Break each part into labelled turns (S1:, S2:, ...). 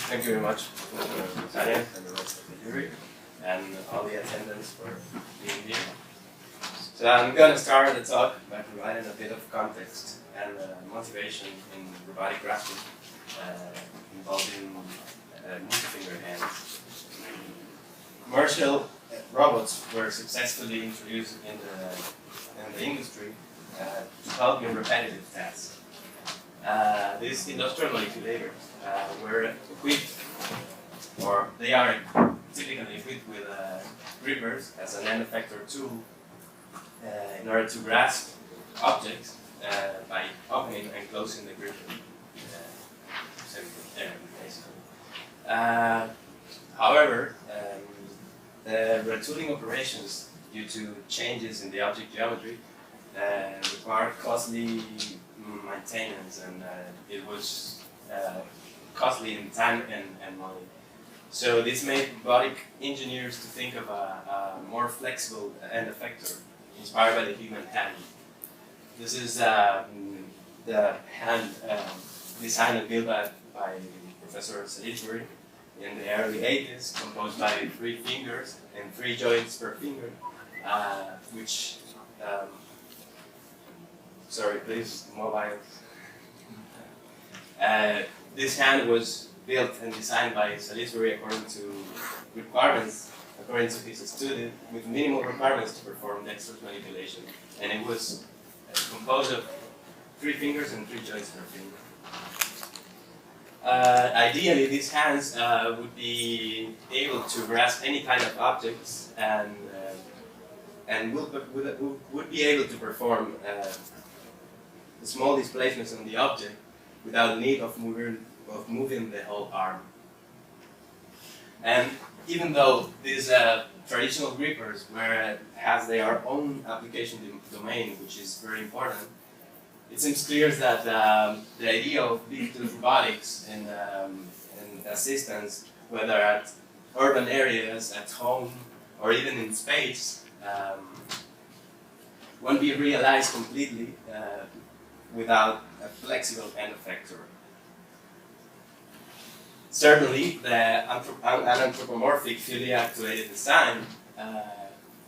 S1: Thank you very much, Basañez, and the rest of the jury, and all the attendants for being here. So I'm going to start the talk by providing a bit of context and motivation in robotic grafting involving multi-finger hands. Commercial robots were successfully introduced in the industry to help in repetitive tasks. These industrial manipulators were equipped, or they are typically equipped with grippers as an end effector tool in order to grasp objects by opening and closing the gripper. However, the retooling operations due to changes in the object geometry required costly maintenance, and it was costly in time and money. So this made robotic engineers to think of a more flexible end effector inspired by the human hand. This is the hand designed and built by Professor Salisbury in the early 80s, composed by 3 fingers and 3 joints per finger, which sorry, please, mobiles. This hand was built and designed by Salisbury according to his student, with minimal requirements to perform dexterous manipulation. And it was composed of 3 fingers and 3 joints per finger. Ideally, these hands would be able to grasp any kind of objects and would be able to perform small displacements on the object without need of moving the whole arm. And even though these traditional grippers has their own application domain, which is very important, it seems clear that the idea of digital robotics and assistance, whether at urban areas, at home, or even in space, won't be realized completely without a flexible end effector. Certainly, an anthropomorphic fully actuated design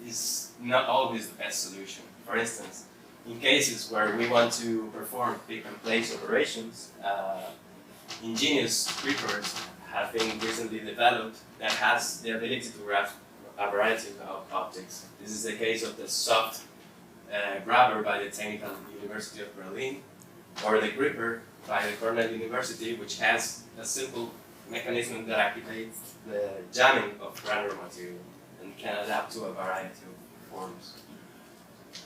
S1: is not always the best solution. For instance, in cases where we want to perform pick and place operations, ingenious grippers have been recently developed that has the ability to grasp a variety of objects. This is the case of the soft grabber by the Technical University of Berlin, or the gripper by the Cornell University, which has a simple mechanism that activates the jamming of granular material and can adapt to a variety of forms.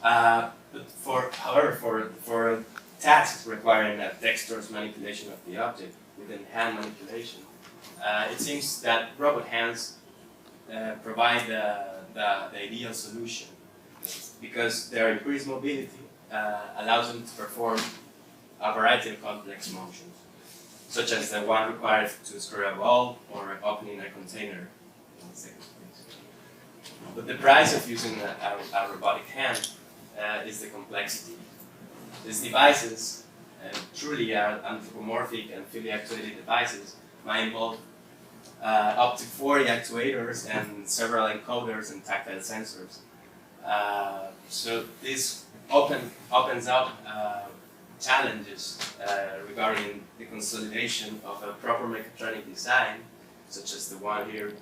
S1: However, for tasks requiring a dexterous manipulation of the object within hand manipulation, it seems that robot hands provide the ideal solution, because their increased mobility allows them to perform a variety of complex motions, such as the one required to screw a ball or opening a container. But the price of using a robotic hand is the complexity. These devices, truly anthropomorphic and fully actuated devices, might involve up to 40 actuators and several encoders and tactile sensors. So this opens up challenges regarding the consolidation of a proper mechatronic design, such as the one here,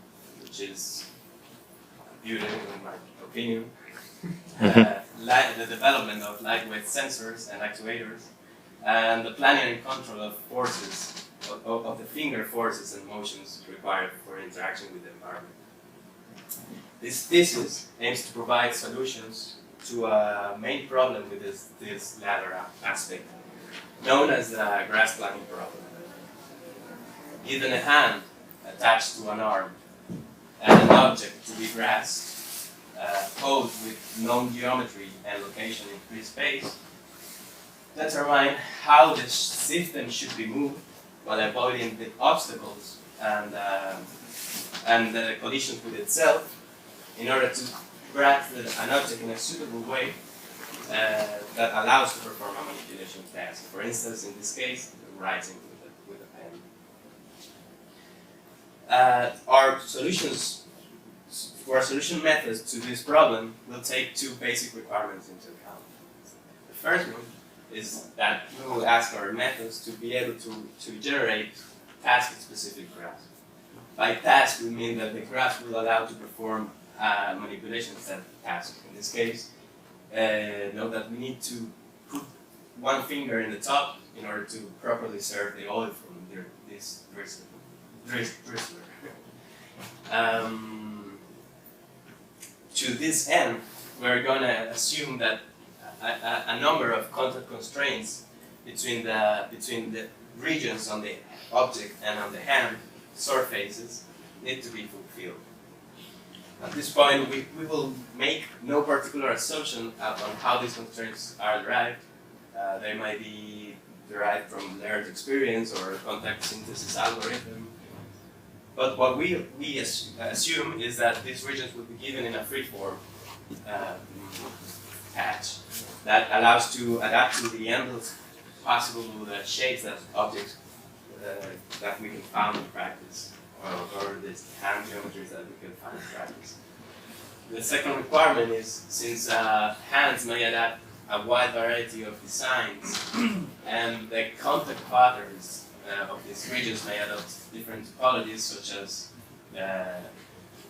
S1: which is beautiful in my opinion. The development of lightweight sensors and actuators, and the planning and control of forces, of the finger forces and motions required for interaction with the environment. This thesis aims to provide solutions to a main problem with this latter aspect, known as the grasp planning problem. Given a hand attached to an arm and an object to be grasped, posed with known geometry and location in free space, determine how the system should be moved while avoiding the obstacles and the collisions with itself, in order to grasp an object in a suitable way that allows to perform a manipulation task. For instance, in this case, writing with a pen. our solution methods to this problem will take two basic requirements into account. The first one is that we will ask our methods to be able to generate task-specific graphs. By task, we mean that the graphs will allow to perform manipulations at task. In this case, note that we need to put one finger in the top in order to properly serve the oil from this drizzler. To this end, we're going to assume that a number of contact constraints between the regions on the object and on the hand surfaces need to be fulfilled. At this point, we will make no particular assumption on how these constraints are derived. They might be derived from learned experience or contact synthesis algorithm. But what we assume is that these regions will be given in a free-form patch that allows to adapt to the endless possible shapes that objects that we can find in practice, or the hand geometries that we can find in practice. The second requirement is, since hands may adapt a wide variety of designs, and the contact patterns of these regions may adopt different topologies, such as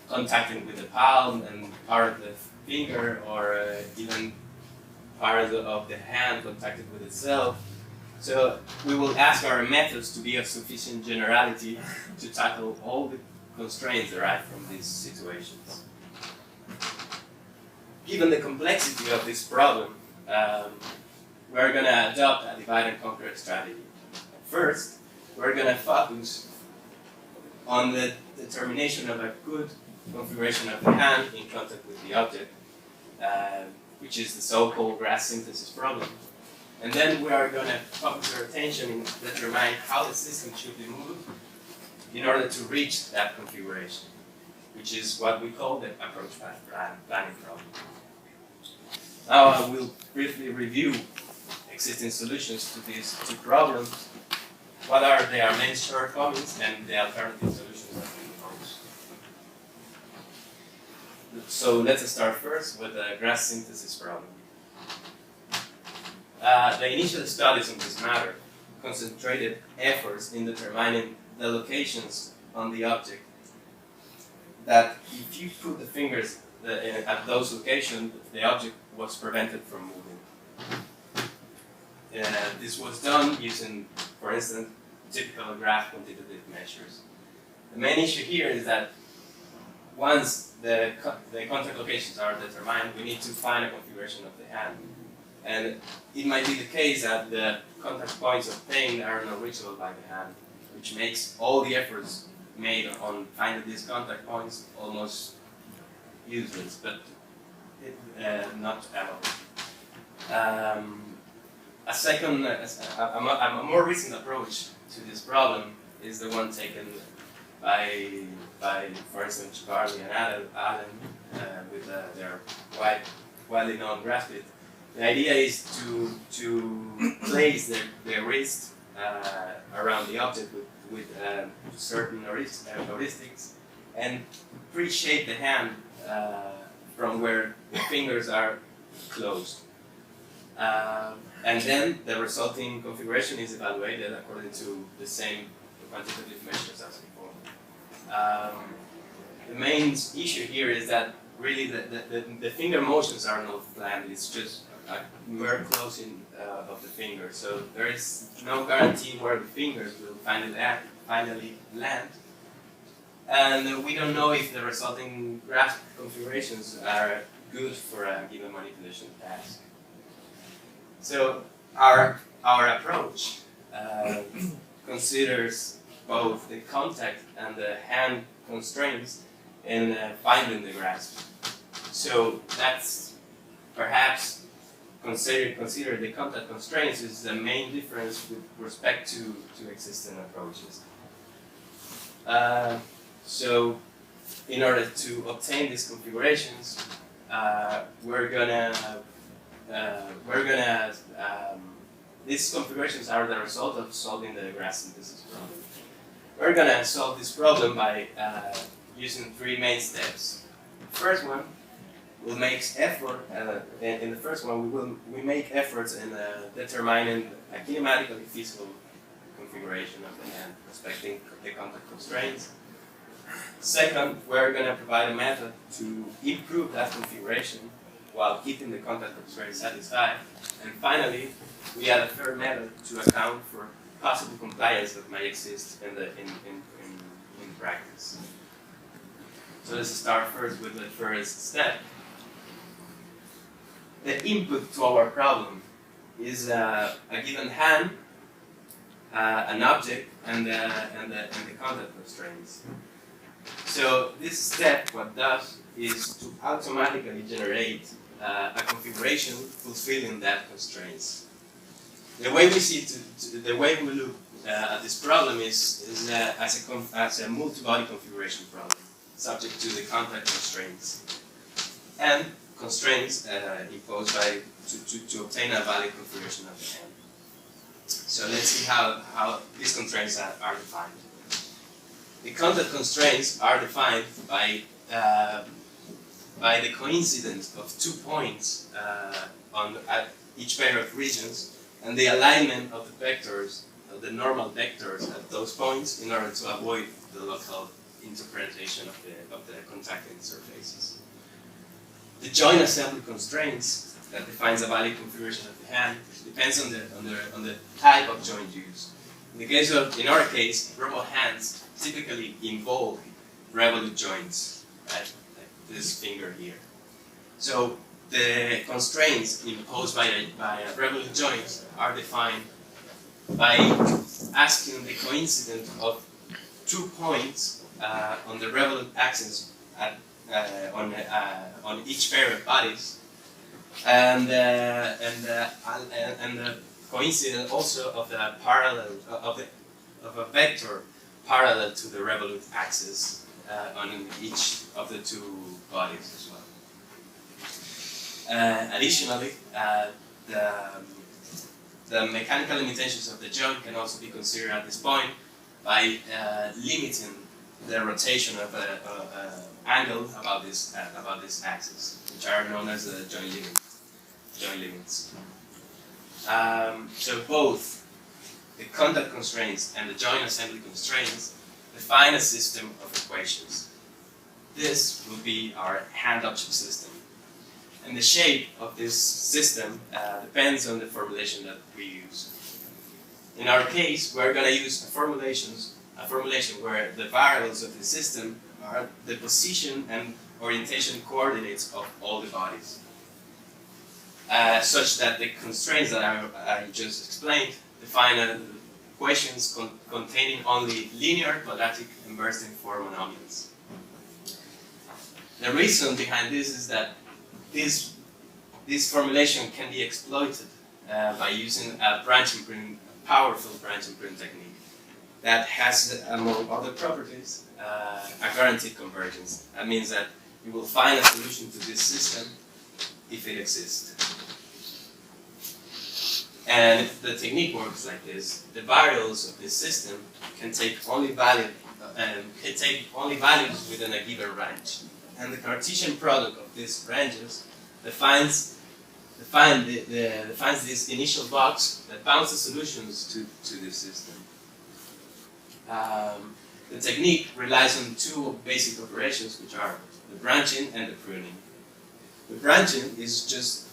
S1: contacting with the palm and part of the finger, or even part of the hand contacted with itself. So we will ask our methods to be of sufficient generality to tackle all the constraints derived from these situations. Given the complexity of this problem, we're going to adopt a divide and conquer strategy. First, we're going to focus on the determination of a good configuration of the hand in contact with the object, which is the so-called grass synthesis problem. And then we are going to focus our attention in determining how the system should be moved in order to reach that configuration, which is what we call the approach planning problem. Now I will briefly review existing solutions to these two problems. What are their main shortcomings and the alternative solutions that we propose. So let's start first with the grass synthesis problem. The initial studies on this matter concentrated efforts in determining the locations on the object that if you put the fingers at those locations, the object was prevented from moving. This was done using, for instance, typical graph quantitative measures. The main issue here is that once the contact locations are determined, we need to find a configuration of the hand. And it might be the case that the contact points obtained are not reachable by the hand, which makes all the efforts made on finding these contact points almost useless, but not at all. A more recent approach to this problem is the one taken by for instance, Barley and Allen with their widely known graph bit. The idea is to place their wrist around the object with certain heuristics and pre-shape the hand from where the fingers are closed. And then the resulting configuration is evaluated according to the same quantitative measures as before. The main issue here is that really the finger motions are not planned, it's just a mere closing of the finger. So there is no guarantee where the fingers will finally land. And we don't know if the resulting graph configurations are good for a given manipulation task. So our approach considers both the contact and the hand constraints in finding the grasp. So that's perhaps consider the contact constraints is the main difference with respect to existing approaches. So in order to obtain these configurations, these configurations are the result of solving the grass synthesis problem. We're gonna solve this problem by using three main steps. The first one, we'll make effort. In the first one, we make efforts in determining a kinematically feasible configuration of the hand, respecting the contact constraints. Second, we're going to provide a method to improve that configuration while keeping the contact constraints satisfied. And finally, we add a third method to account for possible compliance that might exist in practice. So let's start first with the first step. The input to our problem is a given hand, an object, and the contact constraints. So this step, what it does is to automatically generate a configuration fulfilling that constraints. The way we see the way we look at this problem is as a multi-body configuration problem, subject to the contact constraints and constraints imposed by to obtain a valid configuration of the hand. So let's see how these constraints are defined. The contact constraints are defined by the coincidence of 2 points at each pair of regions and the alignment of the vectors, of the normal vectors at those points in order to avoid the local interpretation of the contacting surfaces. The joint assembly constraints that defines a valid configuration of the hand depends on the type of joint used. In our case, robot hands typically involve revolute joints, right? Like this finger here. So the constraints imposed by a revolute joint are defined by asking the coincidence of 2 points on the revolute axis on each pair of bodies, and the coincidence also of the parallel of a vector parallel to the revolute axis on each of the 2 bodies as well. Additionally, the mechanical limitations of the joint can also be considered at this point by limiting the rotation of an angle about this axis, which are known as the joint limits. So both the contact constraints and the joint assembly constraints define a system of equations. This will be our hand object system. And the shape of this system depends on the formulation that we use. In our case, we're going to use a formulation where the variables of the system are the position and orientation coordinates of all the bodies, such that the constraints that I just explained define equations containing only linear, quadratic, and bursting form monomials. The reason behind this is that this formulation can be exploited by using a powerful branch and prune technique that has, among other properties, a guaranteed convergence. That means that you will find a solution to this system if it exists. And if the technique works like this, the variables of this system can take only values within a given range, and the Cartesian product of these ranges defines this initial box that bounces solutions to this system. The technique relies on 2 basic operations, which are the branching and the pruning. The branching is just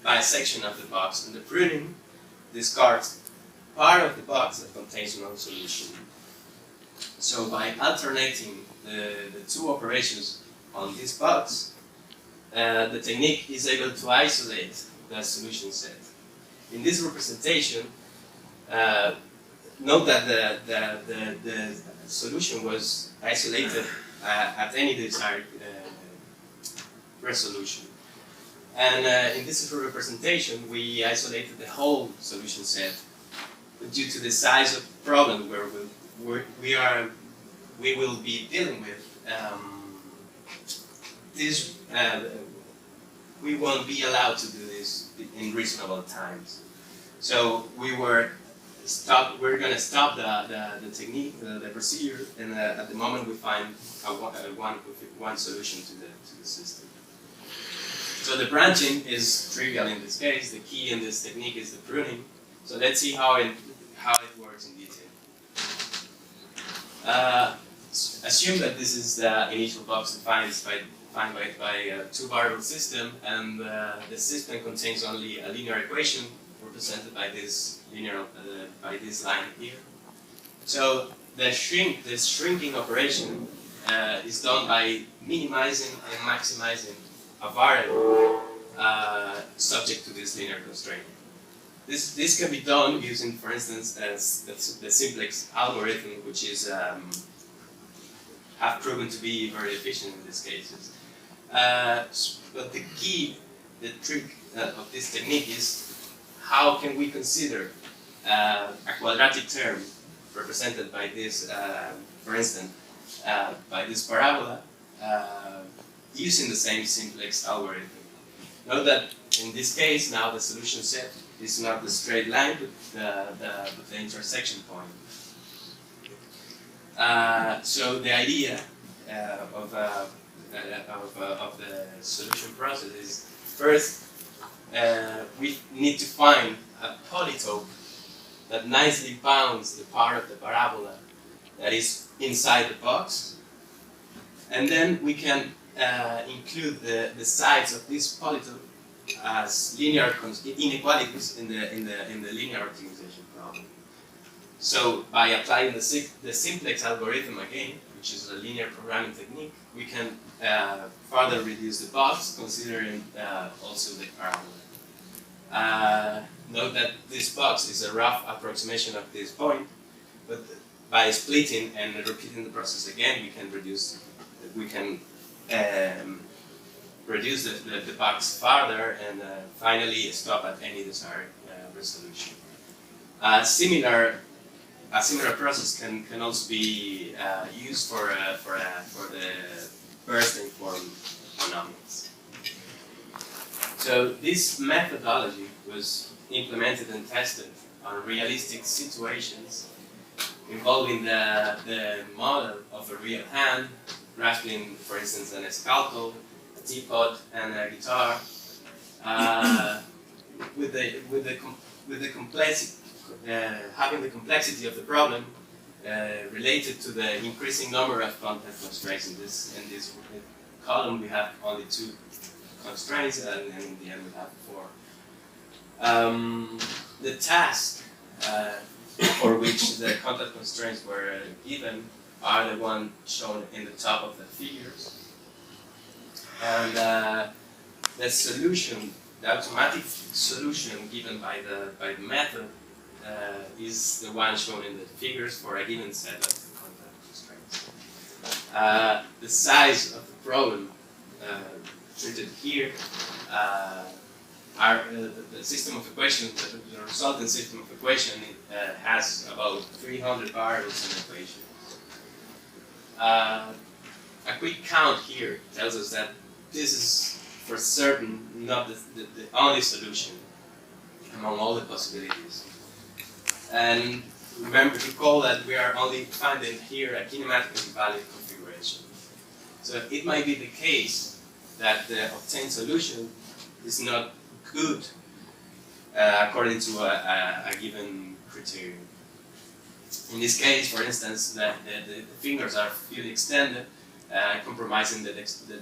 S1: bisection of the box, and the pruning discards part of the box that contains no solution. So by alternating the 2 operations on this box, the technique is able to isolate the solution set. In this representation, note that the solution was isolated at any desired resolution. And in this representation, we isolated the whole solution set. But due to the size of the problem where we will be dealing with, we won't be allowed to do this in reasonable times. So we were we're going to stop the technique, the procedure, and at the moment we find one solution to the system. So the branching is trivial in this case. The key in this technique is the pruning. So let's see how it works in detail. Assume that this is the initial box defined by a two-variable system, and the system contains only a linear equation represented by this line here. So the shrinking operation is done by minimizing and maximizing a variable subject to this linear constraint. This can be done using, for instance, the simplex algorithm, which is have proven to be very efficient in these cases. But the trick of this technique is how can we consider a quadratic term represented by this, for instance, by this parabola using the same simplex algorithm. Note that in this case now the solution set is not the straight line but the intersection point. So the idea of the solution process is first we need to find a polytope that nicely bounds the part of the parabola that is inside the box, and then we can include the sides of this polytope as linear inequalities in the linear optimization problem. So by applying the simplex algorithm again, which is a linear programming technique, we can further reduce the box, considering also the parabola. Note that this box is a rough approximation of this point, but by splitting and repeating the process again, we can reduce the box further and finally stop at any desired resolution. A similar process can also be used for the bursting form monomials. So this methodology was implemented and tested on realistic situations involving the model of a real hand, grasping, for instance, an escalpel, a teapot, and a guitar, with the complexity, having the complexity of the problem related to the increasing number of contact constraints. In this column, we have only 2 constraints, and in the end, we have 4. The task for which the contact constraints were given are the ones shown in the top of the figures. And the solution, the automatic solution given by the method is the one shown in the figures for a given set of contact constraints. The size of the problem treated here are the system of equations, the resultant system of equation has about 300 variables in the equation. A quick count here tells us that this is for certain not the only solution among all the possibilities. And recall that we are only finding here a kinematically valid configuration. So it might be the case that the obtained solution is not good according to a given criterion. In this case, for instance, the fingers are fully extended, compromising the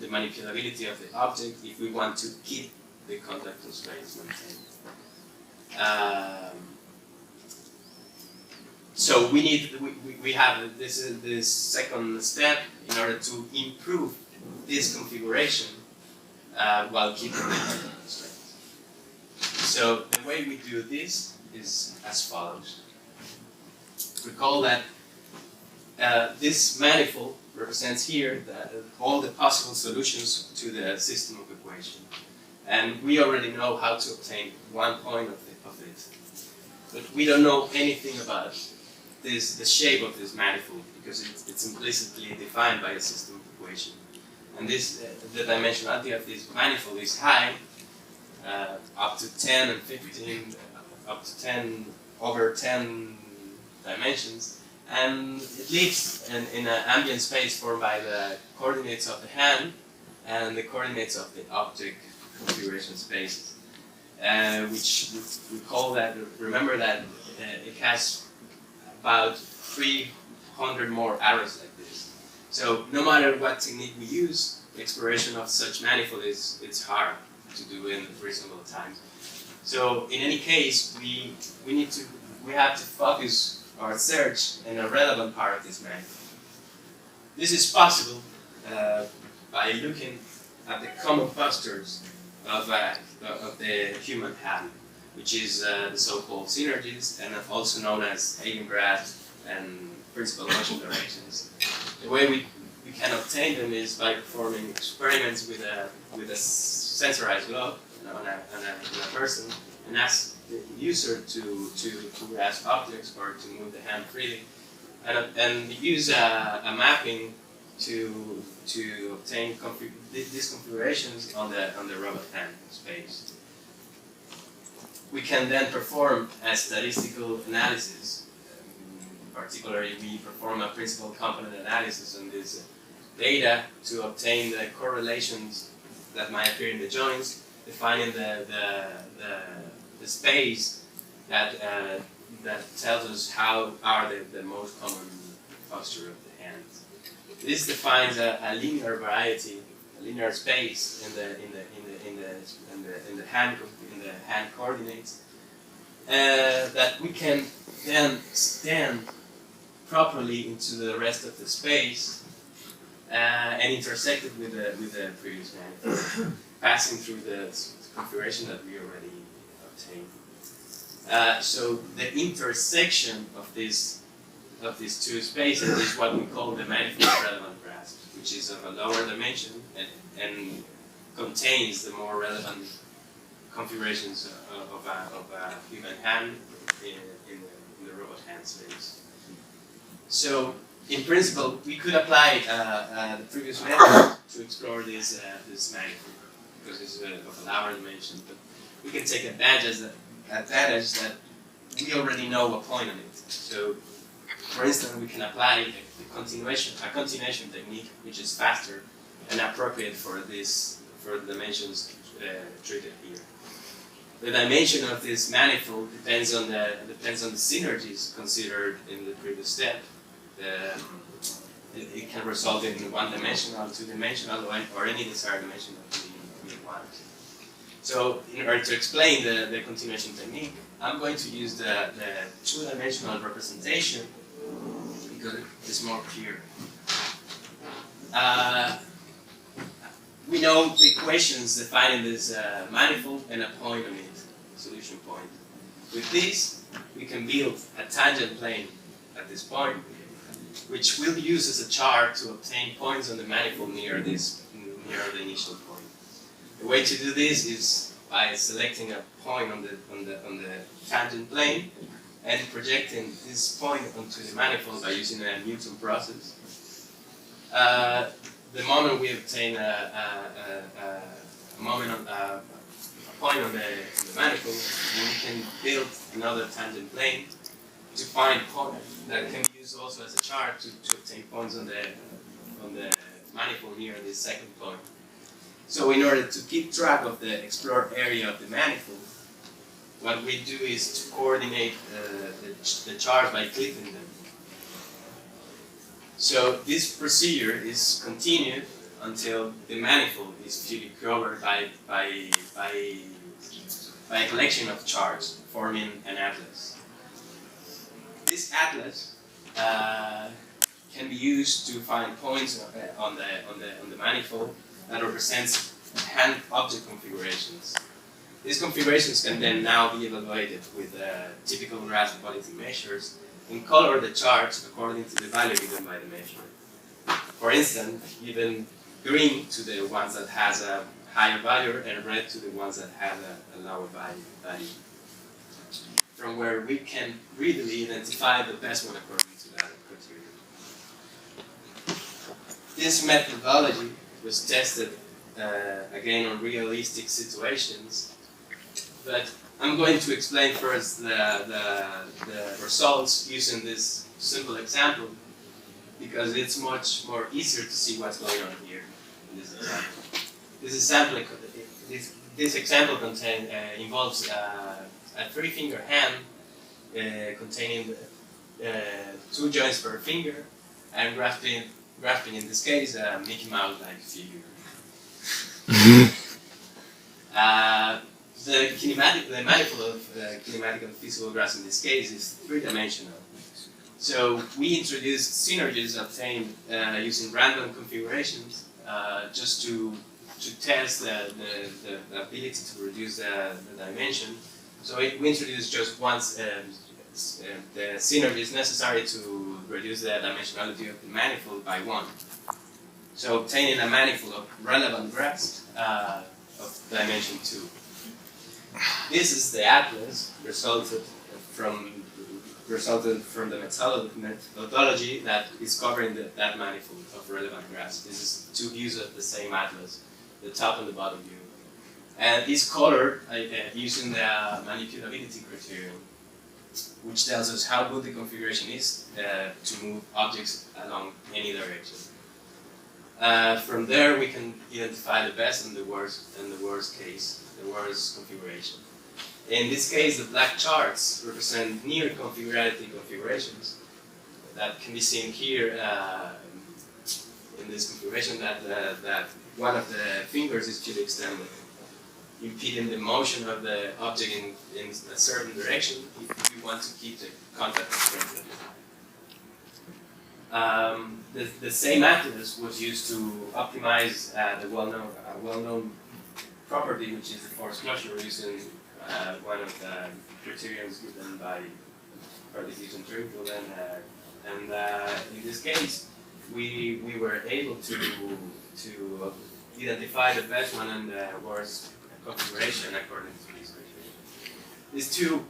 S1: manipulability of the object if we want to keep the contact constraints maintained. So we have this second step in order to improve this configuration while keeping the contact constraints. So the way we do this is as follows. Recall that this manifold represents here all the possible solutions to the system of equation. And we already know how to obtain one point of it. But we don't know anything about the shape of this manifold, because it's implicitly defined by a system of equation. And the dimensionality of this manifold is high, up to 10 and 15, up to 10 over 10 dimensions, and it lives in an ambient space formed by the coordinates of the hand and the coordinates of the object configuration spaces, which we call that, remember that it has about 300 more arrows like this. So no matter what technique we use, exploration of such manifold it's hard to do in reasonable time. So in any case, we have to focus our search in a relevant part of this manifold. This is possible by looking at the common postures of the human hand, which is the so-called synergies, and also known as eigengraphs and principal motion directions. The way we can obtain them is by performing experiments with a sensorized glove on a person, and ask the user to grasp objects or to move the hand freely, and use a mapping to obtain these configurations on the robot hand space. We can then perform a statistical analysis. Particularly, we perform a principal component analysis on this data to obtain the correlations that might appear in the joints, defining the space that tells us how are the most common posture of the hands. This defines a linear variety, a linear space in the hand coordinates that we can then stand properly into the rest of the space and intersect it with the previous manifold, passing through the configuration that we already obtained. So the intersection of these two spaces is what we call the manifold relevant grasp, which is of a lower dimension and contains the more relevant configurations of a human hand in the robot hand space. So, in principle, we could apply the previous method to explore this manifold, because it's of a lower dimension, but we can take advantage that we already know a point on it. So, for instance, we can apply a continuation technique, which is faster and appropriate for the dimensions treated here. The dimension of this manifold depends on the synergies considered in the previous step. It can result in one-dimensional, two-dimensional, or any desired dimension that we want. So, in order to explain the continuation technique, I'm going to use the two-dimensional representation because it's more clear. We know the equations defining this manifold and a point on it, solution point. With this, we can build a tangent plane at this point, which we'll use as a chart to obtain points on the manifold near the initial point. The way to do this is by selecting a point on the tangent plane and projecting this point onto the manifold by using a Newton process. The moment we obtain a point on the manifold, we can build another tangent plane to find points that can be used also as a chart to obtain points on the manifold near this second point. So in order to keep track of the explored area of the manifold, what we do is to coordinate the charts by clipping them. So this procedure is continued until the manifold is fully covered by a collection of charts forming an atlas. This atlas can be used to find points on the manifold that represents hand object configurations. These configurations can then now be evaluated with typical graph quality measures and color the charts according to the value given by the measure. For instance, given green to the ones that has a higher value and red to the ones that have a lower value. From where we can readily identify the best one according to that criteria. This methodology was tested again on realistic situations, but I'm going to explain first the results using this simple example, because it's much more easier to see what's going on here in this example. This example involves a three-finger hand containing 2 joints per finger, and grasping in this case a Mickey Mouse-like figure. The manifold of kinematic and physical graphs in this case is 3-dimensional. So we introduced synergies obtained using random configurations just to test the ability to reduce the dimension. So we introduced just once the synergies necessary to reduce the dimensionality of the manifold by 1. So obtaining a manifold of relevant graphs of dimension 2. This is the atlas resulted from the methodology that is covering that manifold of relevant graphs. This is 2 views of the same atlas, the top and the bottom view. And it's colored using the manipulability criterion, which tells us how good the configuration is to move objects along any direction. From there, we can identify the best and the worst case, the worst configuration. In this case, the black charts represent near configurability configurations that can be seen here in this configuration that one of the fingers is fully extended, impeding the motion of the object in a certain direction if you want to keep the contact constraint. The same atlas was used to optimize the well-known property, which is the force closure, using one of the criteria given by Prattichizzo and in this case, we were able to identify the best one and the worst configuration according to this criteria. These 2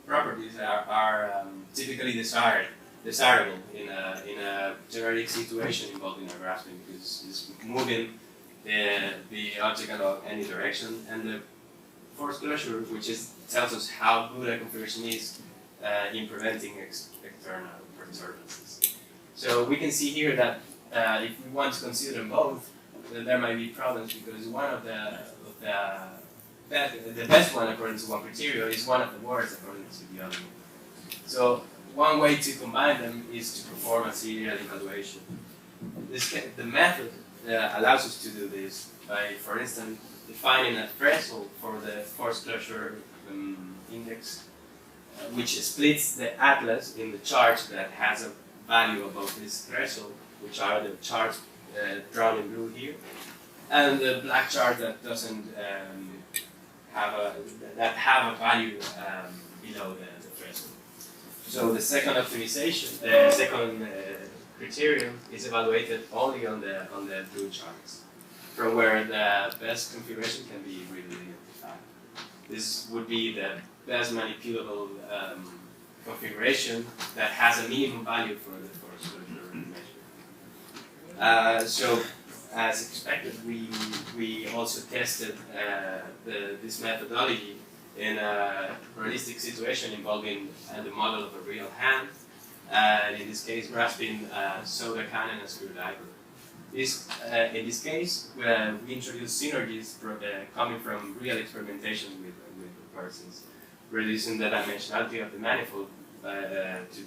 S1: properties are typically desirable in a generic situation involving a grasping, because it's moving the object along any direction, and the force closure, which tells us how good a configuration is in preventing external perturbances. So we can see here that if we want to consider them both, then there might be problems, because one of the best one according to one criteria is one of the worst according to the other one. So one way to combine them is to perform a serial evaluation. The method allows us to do this by, for instance, defining a threshold for the force closure index, which splits the atlas in the charts that has a value above this threshold, which are the charts drawn in blue here, and the black chart that doesn't have a value below the threshold. So the second optimization, the second criterion is evaluated only on the blue charts, from where the best configuration can be readily identified. This would be the best manipulable configuration that has a minimum value for the force closure measure. So, as expected, we also tested this methodology in a realistic situation involving the model of a real hand, and in this case, grasping a soda can and a screwdriver. In this case, we introduced synergies coming from real experimentation with persons, reducing the dimensionality of the manifold to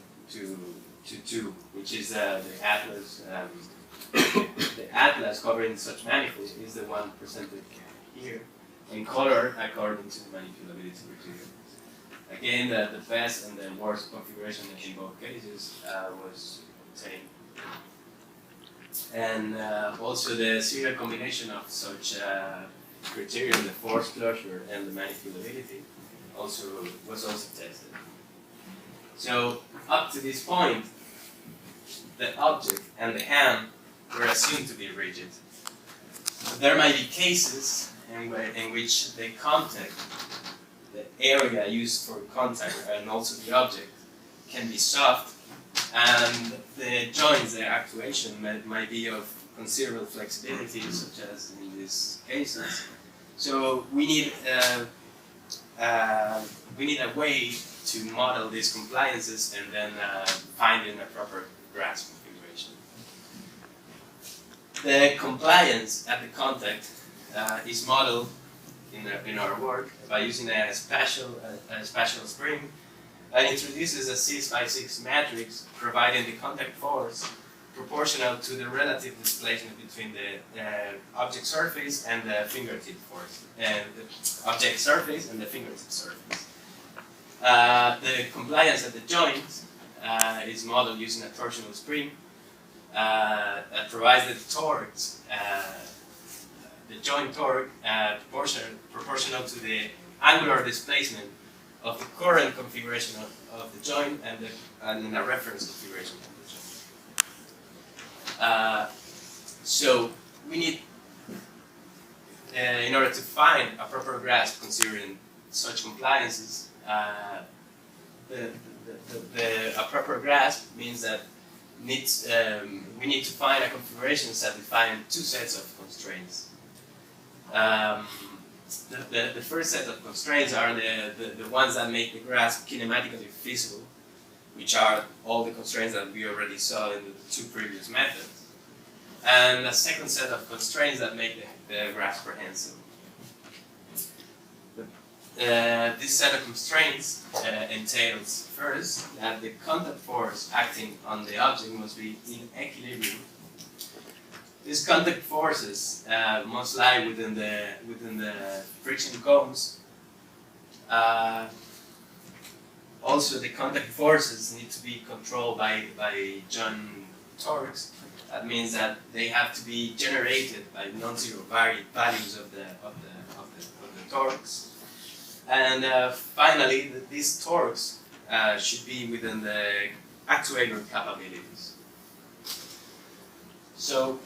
S1: 2, which is the atlas. The atlas covering such manifolds is the one presented here, in color according to the manipulability criteria. Again, the best and the worst configuration in both cases was obtained. And also the serial combination of such criteria, the force closure and the manipulability, was also tested. So up to this point, the object and the hand were assumed to be rigid. But there might be cases in which the contact, the area used for contact, and also the object can be soft, and the joints, the actuation, might be of considerable flexibility, such as in these cases. So we need we need a way to model these compliances and then finding a proper grasp configuration. The compliance at the contact is modeled in our work by using a spatial spring and introduces a 6x6 matrix providing the contact force proportional to the relative displacement between the object surface and the fingertip force, and the object surface and the fingertip surface. The compliance at the joint is modeled using a torsional spring that provides the torques, the joint torque proportional to the angular displacement of the current configuration of the joint and in a reference configuration of the joint. So we need, in order to find a proper grasp considering such compliances, a proper grasp means that we need to find a configuration satisfying two sets of constraints. The first set of constraints are the ones that make the grasp kinematically feasible, which are all the constraints that we already saw in the two previous methods. And the second set of constraints that make the grasp prehensile. This set of constraints entails first that the contact force acting on the object must be in equilibrium. These contact forces must lie within the friction cones. Also, the contact forces need to be controlled by joint torques. That means that they have to be generated by non-zero values of the torques. And finally, these torques should be within the actuator capabilities. So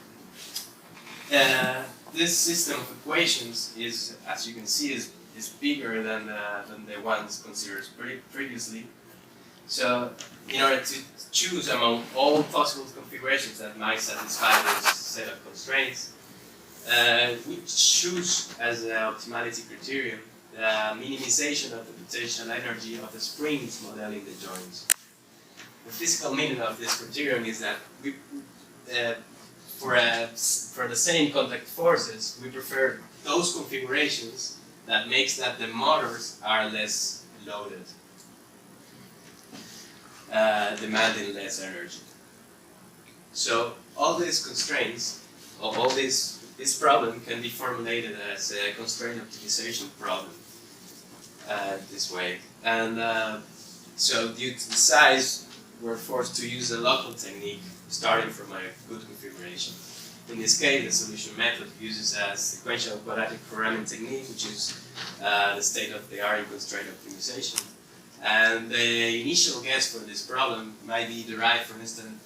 S1: this system of equations is, as you can see, is bigger than the ones considered previously. So in order to choose among all possible configurations that might satisfy this set of constraints, we choose as the optimality criterion the minimization of the potential energy of the springs modeling the joints. The physical meaning of this criterion is that we, for the same contact forces, we prefer those configurations that makes that the motors are less loaded, demanding less energy. So all these constraints, or all this problem can be formulated as a constraint optimization problem this way. And so due to the size, we're forced to use a local technique starting from a good configuration. In this case, the solution method uses a sequential quadratic programming technique, which is the state-of-the-art in constraint optimization. And the initial guess for this problem might be derived, for instance,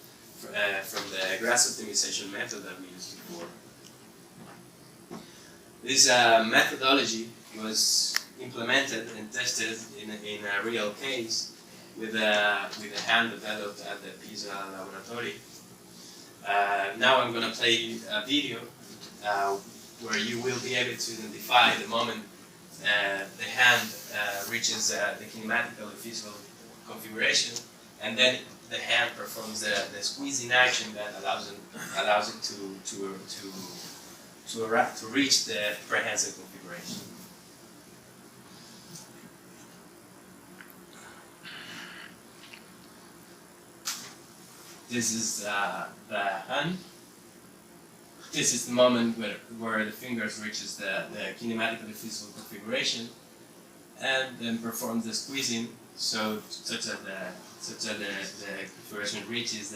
S1: from the grasp optimization method that we used before. This methodology was implemented and tested in a real case with a hand developed at the Pisa laboratory. Now I'm going to play you a video where you will be able to identify the moment the hand reaches the kinematical feasible configuration, and then the hand performs the squeezing action that allows it to reach the prehensile configuration. This is the hand. This is the moment where the fingers reaches the kinematically feasible configuration, and then performs the squeezing, such that the configuration reaches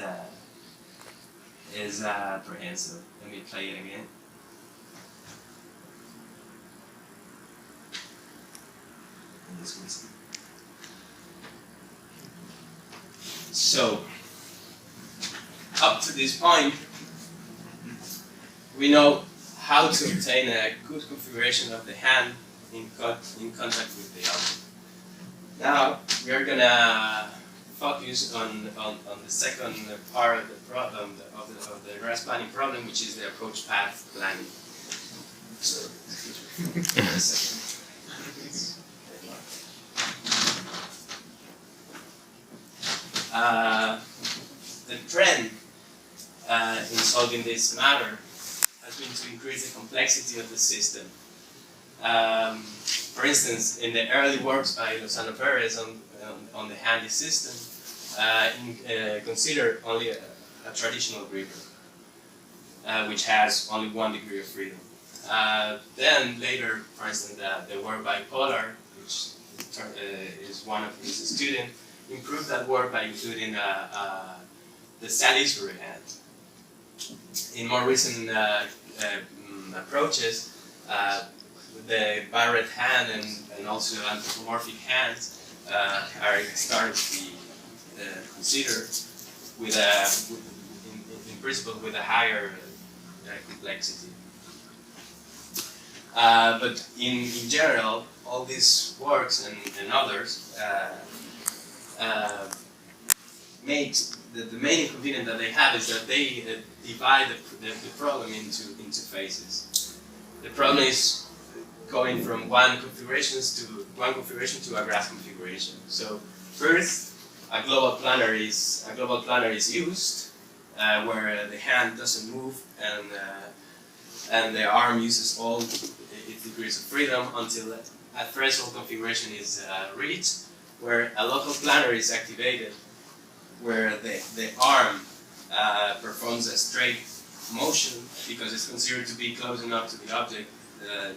S1: is prehensile. Let me play it again. And the squeezing. So, up to this point, we know how to obtain a good configuration of the hand in contact with the object. Now we are gonna focus on the second part of the problem of the grasp planning problem, which is the approach path planning. So, solving this matter has been to increase the complexity of the system. For instance, in the early works by Lozano Perez on the handy system, consider only a traditional gripper, which has only 1 degree of freedom. Then later, for instance, the work by Polar, which is one of his students, improved that work by including the Salisbury hand. In more recent approaches, the Barrett hand and also anthropomorphic hands are starting to be considered with in principle with a higher complexity. But in general, all these works and others makes the main inconvenience that they have is that they divide the problem into phases. The problem is going from one configuration to a graph configuration. So first, a global planner is used where the hand doesn't move and the arm uses all its degrees of freedom until a threshold configuration is reached, where a local planner is activated, where the arm performs a straight motion because it's considered to be close enough to the object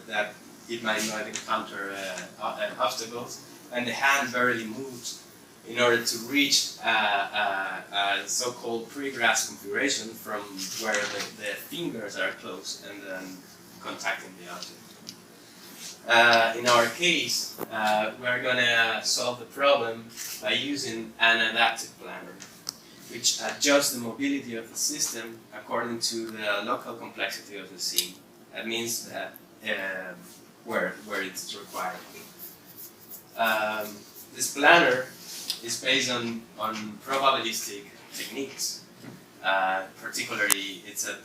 S1: that it might not encounter obstacles, and the hand barely moves in order to reach a so-called pre-grasp configuration from where the fingers are close and then contacting the object. In our case, we're going to solve the problem by using an adaptive planner, which adjusts the mobility of the system according to the local complexity of the scene. That means that where it's required. This planner is based on probabilistic techniques. Particularly, it's a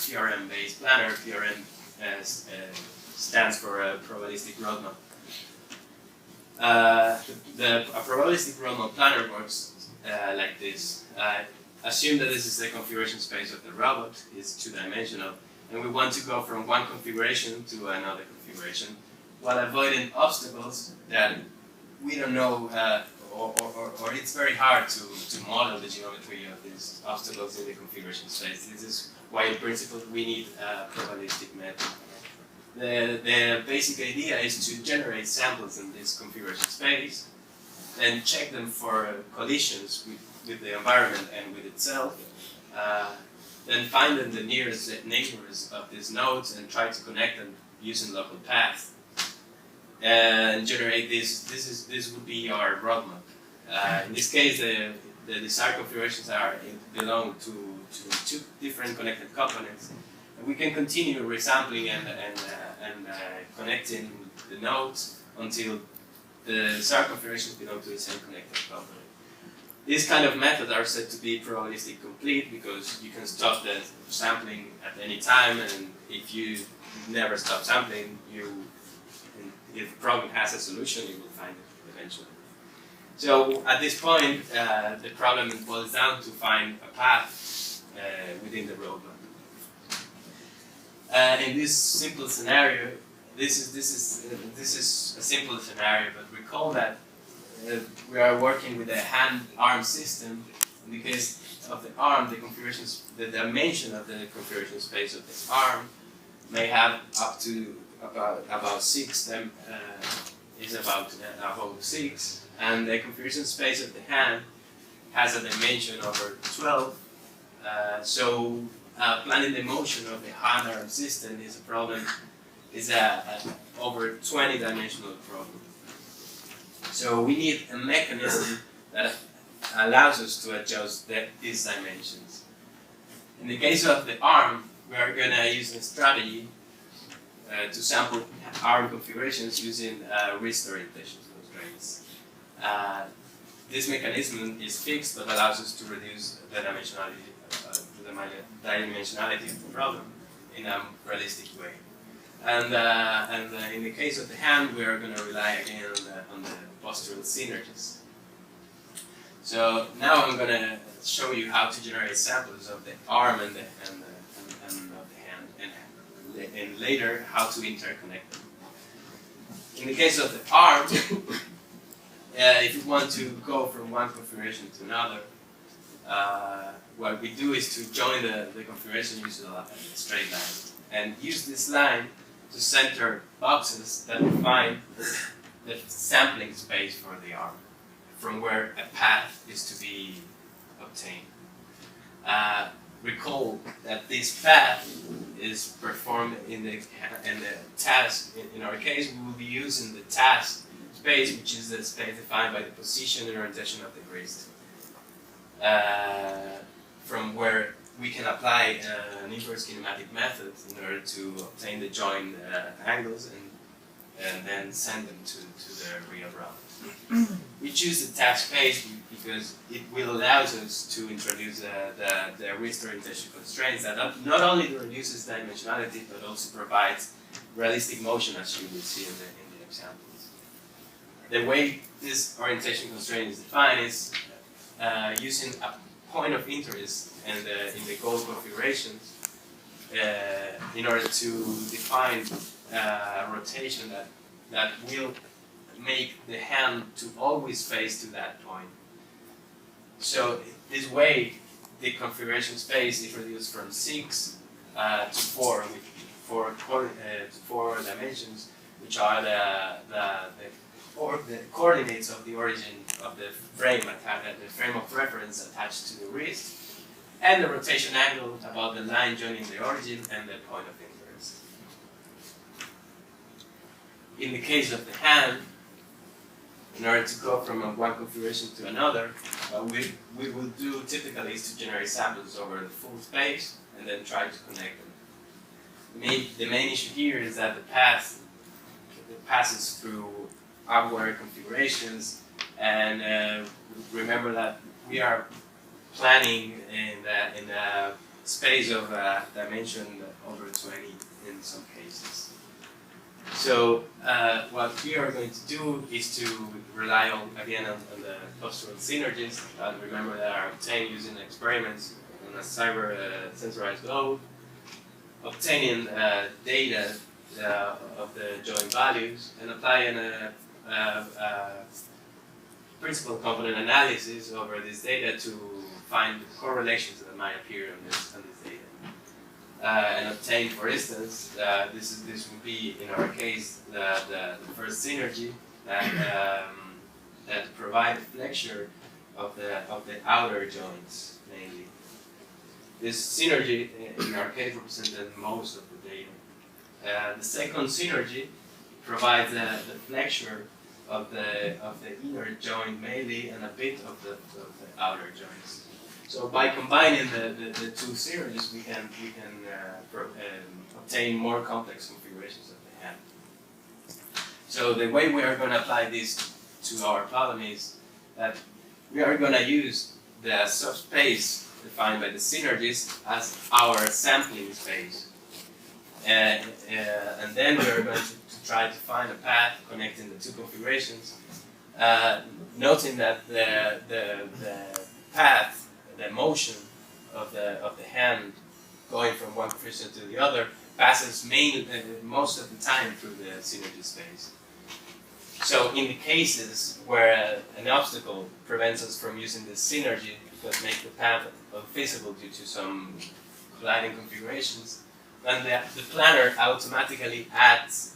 S1: PRM-based planner. PRM stands for a Probabilistic Roadmap. A Probabilistic Roadmap planner works like this. Assume that this is the configuration space of the robot, it's two-dimensional, and we want to go from one configuration to another configuration, while avoiding obstacles that we don't know, or it's very hard to model the geometry of these obstacles in the configuration space. This is why, in principle, we need a probabilistic method. The basic idea is to generate samples in this configuration space, and check them for collisions with the environment and with itself. Then find them the nearest neighbors of these nodes and try to connect them using local paths. And generate this. This would be our roadmap. In this case, the desired configurations belong to two different connected components. And we can continue resampling and connecting the nodes until the desired configurations belong to the same connected component. These kind of methods are said to be probabilistic complete because you can stop the sampling at any time, and if you never stop sampling, if the problem has a solution, you will find it eventually. So at this point, the problem boils down to find a path within the roadmap. In this simple scenario, this is a simple scenario, but recall that we are working with a hand-arm system. In the case of the arm, the dimension of the configuration space of the arm may have up to about 6. Is about above 6, and the configuration space of the hand has a dimension over 12. So planning the motion of the hand-arm system is a problem. Is a over 20-dimensional problem. So we need a mechanism that allows us to adjust these dimensions. In the case of the arm, we are going to use a strategy to sample arm configurations using wrist orientation constraints. This mechanism is fixed but allows us to reduce the dimensionality of the problem in a realistic way. And in the case of the hand, we are going to rely again on the postural synergies. So now I'm going to show you how to generate samples of the arm and of the hand, and later how to interconnect them. In the case of the arm, if you want to go from one configuration to another, what we do is to join the configuration using a straight line, and use this line to center boxes that define the sampling space for the arm, from where a path is to be obtained. Recall that this path is performed in the task. In our case, we will be using the task space, which is the space defined by the position and orientation of the wrist, from where we can apply an inverse kinematic method in order to obtain the joint angles and then send them to the real route. We choose the task space because it will allow us to introduce the wrist orientation constraints that not only reduces dimensionality but also provides realistic motion, as you will see in the examples. The way this orientation constraint is defined is using a point of interest in the goal configurations in order to define a rotation that will make the hand to always face to that point. So this way, the configuration space is reduced from 6 to 4, with four dimensions, which are the coordinates of the origin of the frame, the frame of reference attached to the wrist, and the rotation angle about the line joining the origin and the point of interest. In the case of the hand, in order to go from one configuration to another, what we will do typically is to generate samples over the full space and then try to connect them. The main issue here is that the path passes through hardware configurations, and remember that we are planning in the space of dimension over 20 in some cases. So what we are going to do is to rely on the postural synergies that remember that are obtained using experiments on a cyber sensorized load, obtaining data of the joint values, and applying a principal component analysis over this data to find the correlations that might appear on this data. And obtain, for instance, this would be in our case the first synergy that provide flexure of the outer joints mainly. This synergy in our case represented most of the data. The second synergy provides the flexure of the inner joint mainly and a bit of the outer joints. So by combining the two synergies, we can obtain more complex configurations of the hand. So the way we are going to apply this to our problem is that we are going to use the subspace defined by the synergies as our sampling space. And then we are going to try to find a path connecting the two configurations, noting that the path, the motion of the hand going from one configuration to the other passes most of the time through the synergy space. So in the cases where an obstacle prevents us from using the synergy because make the path unfeasible due to some colliding configurations, then the planner automatically adds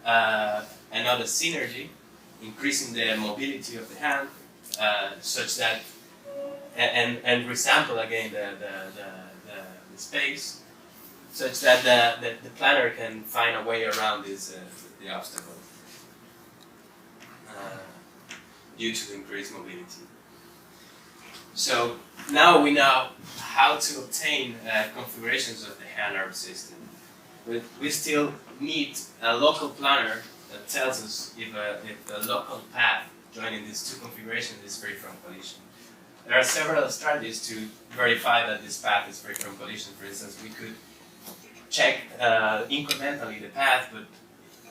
S1: another synergy, increasing the mobility of the hand, such that and resample again the space, such that the planner can find a way around this the obstacle due to the increased mobility. So now we know how to obtain configurations of the hand arm system, but we still need a local planner that tells us if the local path joining these two configurations is free from collision. There are several strategies to verify that this path is free from collision. For instance, we could check incrementally the path, but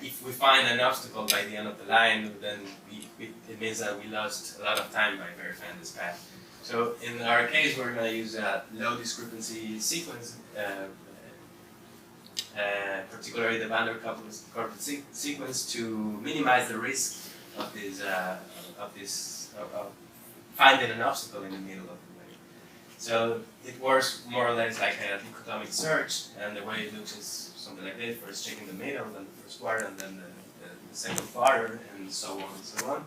S1: if we find an obstacle by the end of the line, then it means that we lost a lot of time by verifying this path. So in our case, we're going to use a low discrepancy sequence, particularly the van der Waals sequence, to minimize the risk of finding an obstacle in the middle of the way. So it works more or less like a dichotomic search, and the way it looks is something like this: first checking the middle, then the first quarter, and then the second quarter, and so on,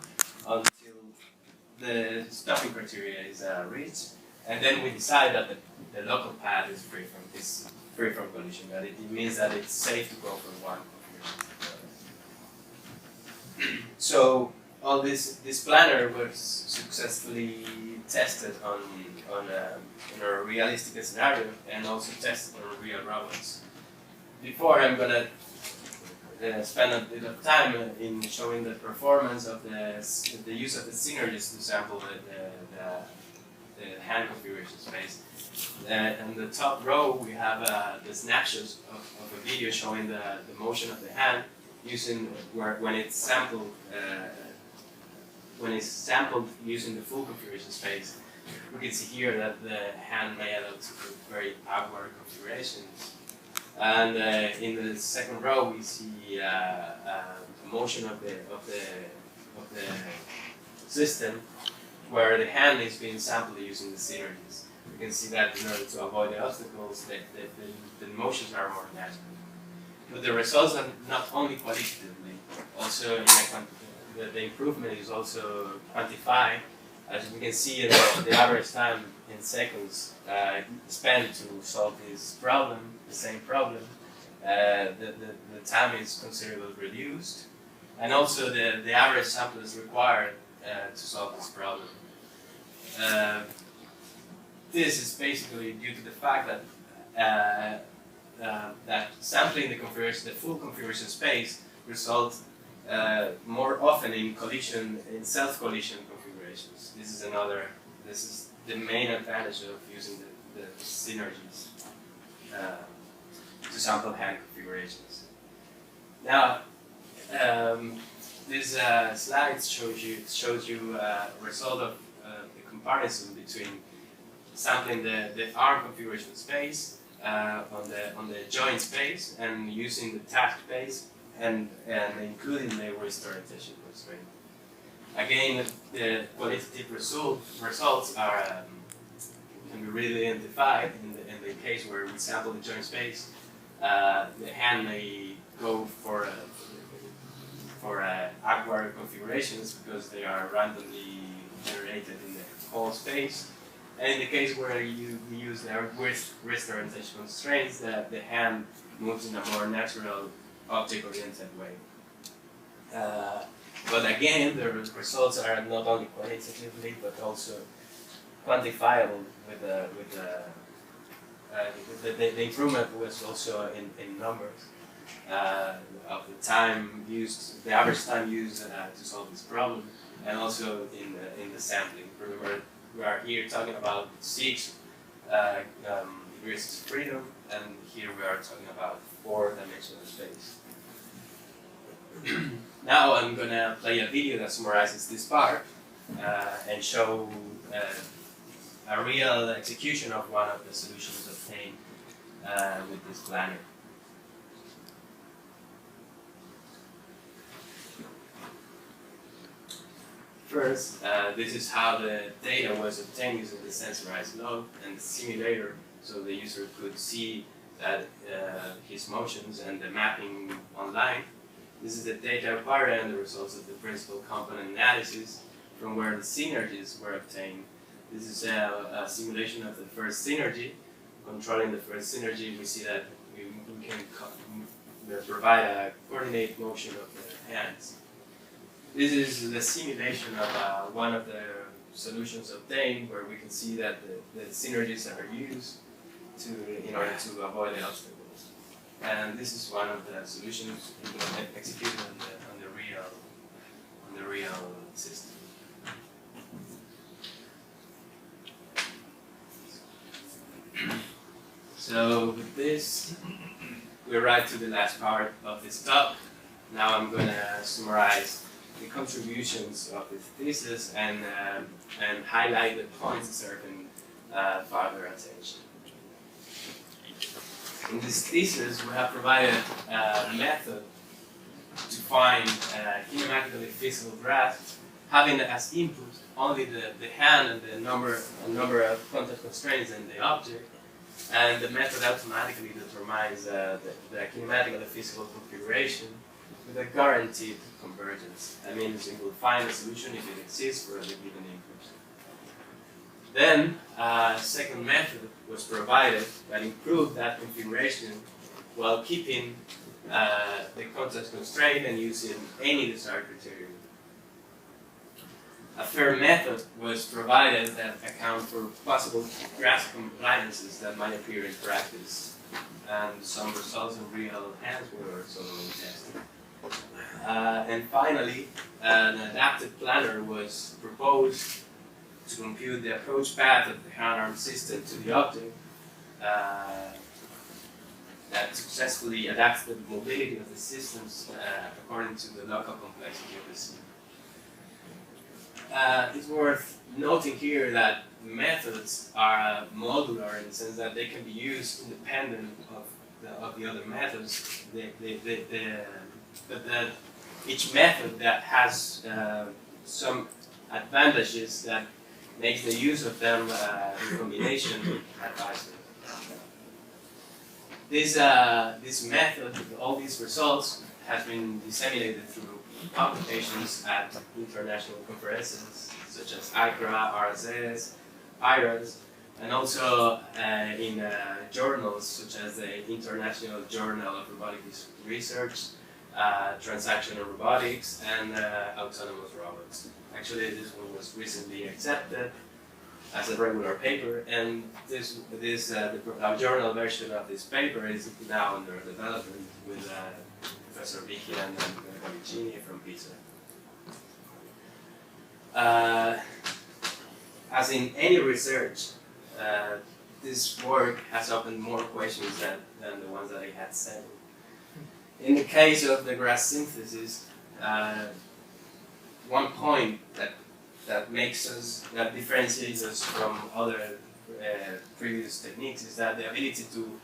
S1: until the stopping criteria is reached, and then we decide that the local path is free from collision. That it means that it's safe to go from one configuration. So all this planner was successfully tested in a realistic scenario, and also tested on real robots. Before, I'm gonna spend a bit of time in showing the performance of the use of the synergies to sample the hand configuration space. In the top row, we have the snapshots of a video showing the motion of the hand using when it's sampled using the full configuration space. We can see here that the hand may adopt very awkward configurations. And in the second row, we see the motion of the system, where the hand is being sampled using the synergies. We can see that in order to avoid the obstacles, the motions are more natural. But the results are not only qualitatively, also in the improvement is also quantified. As we can see, the average time in seconds spent to solve this problem, the same problem, the time is considerably reduced, and also the average sample is required to solve this problem. This is basically due to the fact that that sampling the full configuration space results more often in self-collision configurations. This is the main advantage of using the synergies to sample hand configurations. Now, this slide shows you a result of the comparison between sampling the arm configuration space on the joint space and using the task space and including the wrist orientation constraint. Again, the qualitative results are can be really identified in the case where we sample the joint space. The hand may go for awkward configurations because they are randomly generated in the whole space. And in the case where you use the wrist orientation constraints, the hand moves in a more natural object-oriented way. But again, the results are not only qualitatively but also quantifiable the improvement was also in numbers of the time used, the average time used to solve this problem, and also in the sampling. Remember, we are here talking about 6 degrees of freedom, and here we are talking about 4-dimensional space. Now I'm going to play a video that summarizes this part and show a real execution of one of the solutions obtained with this planner. First, this is how the data was obtained using the sensorized load and the simulator, so the user could see that his motions and the mapping online. This is the data acquired and the results of the principal component analysis from where the synergies were obtained. This is a simulation of the first synergy. Controlling the first synergy, we see that we can provide a coordinate motion of the hands. This is the simulation of one of the solutions obtained, where we can see that the synergies are used in order to avoid the obstacles. And this is one of the solutions executed on the real system. So with this, we arrive to the last part of this talk. Now I'm going to summarize the contributions of his thesis and highlight the points deserving further attention. In this thesis, we have provided a method to find kinematically feasible graphs, having as input only the hand and the number of contact constraints in the object, and the method automatically determines the kinematically feasible configuration with a guaranteed convergence. That means it will find a solution if it exists for the given input. Then a second method was provided that improved that configuration while keeping the contact constraint and using any desired criterion. A third method was provided that accounts for possible graph compliances that might appear in practice, and some results in real hands were also tested. And finally, an adapted planner was proposed to compute the approach path of the hand-arm system to the object that successfully adapts the mobility of the systems according to the local complexity of the scene. It's worth noting here that methods are modular in the sense that they can be used independent of the other methods. But each method that has some advantages that makes the use of them in combination advisable. This method, all these results, has been disseminated through publications at international conferences such as ICRA, RSS, IRAS, and also in journals such as the International Journal of Robotics Research, Transactional Robotics, and Autonomous Robots. Actually, this one was recently accepted as a regular paper, and our journal version of this paper is now under development with Professor Vicky and Domenico from Pisa. As in any research, this work has opened more questions than the ones that I had said. In the case of the graph synthesis, one point that differentiates us from other previous techniques is that the ability to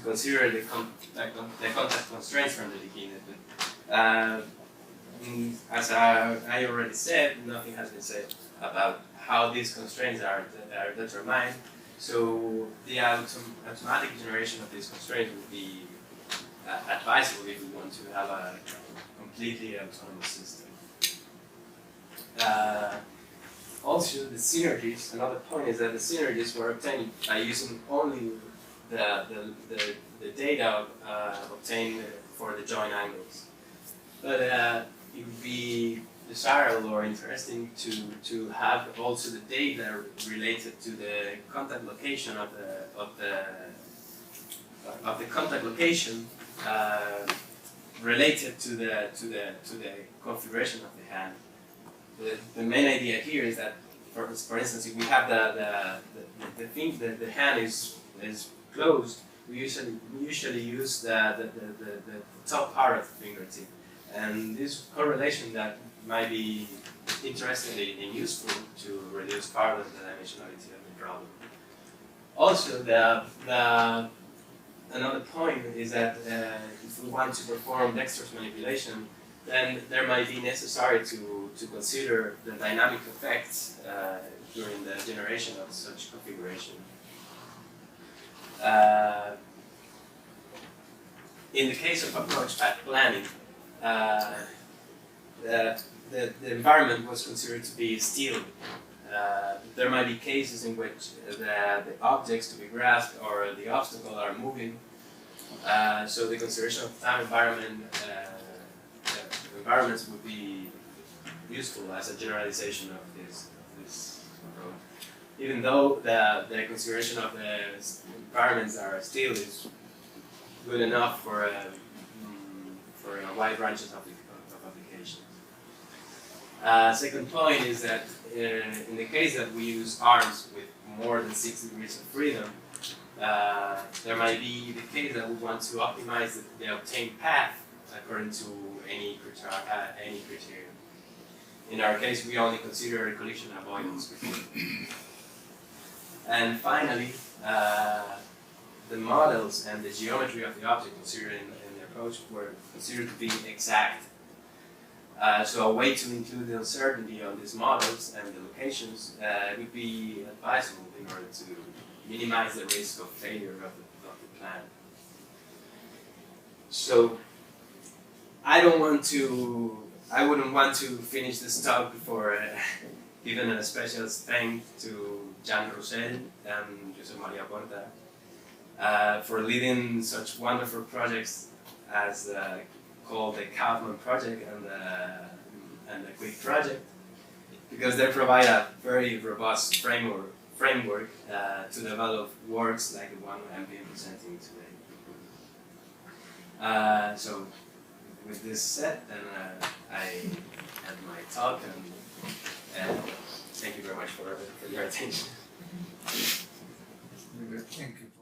S1: consider the contact constraints from the beginning. As I already said, nothing has been said about how these constraints are determined. So the automatic generation of these constraints would be advisable if we want to have a completely autonomous system. Also, the synergies, another point is that the synergies were obtained by using only the data obtained for the joint angles. But it would be desirable or interesting to have also the data related to the contact location of the contact location related to the configuration of the hand. The main idea here is that, for instance, if we have the thing that the hand is closed, we usually use the top part of the fingertip, and this correlation that might be interesting and useful to reduce part of the dimensionality of the problem. Also, another point is that if we want to perform dexterous manipulation, then there might be necessary to consider the dynamic effects during the generation of such configuration. In the case of approach path planning, the environment was considered to be still. There might be cases in which the objects to be grasped or the obstacle are moving. So the consideration of time environments would be useful as a generalization of this approach. Even though the consideration of the environments are still is good enough for a wide ranges of applications. Second point is that in the case that we use arms with more than 6 degrees of freedom, there might be the case that we want to optimize the obtained path according to any criterion. In our case, we only consider collision avoidance before. And finally, the models and the geometry of the object considered in the approach were considered to be exact. So a way to include the uncertainty on these models and the locations would be advisable in order to minimize the risk of failure of the plan. So I wouldn't want to finish this talk before giving a special thanks to Carlos Rosales and José María Porta for leading such wonderful projects as called the Kaufman project and the Quick project, because they provide a very robust framework to develop works like the one I'm being presenting today. So with this said, then I end my talk, and thank you very much for your attention.
S2: Thank you.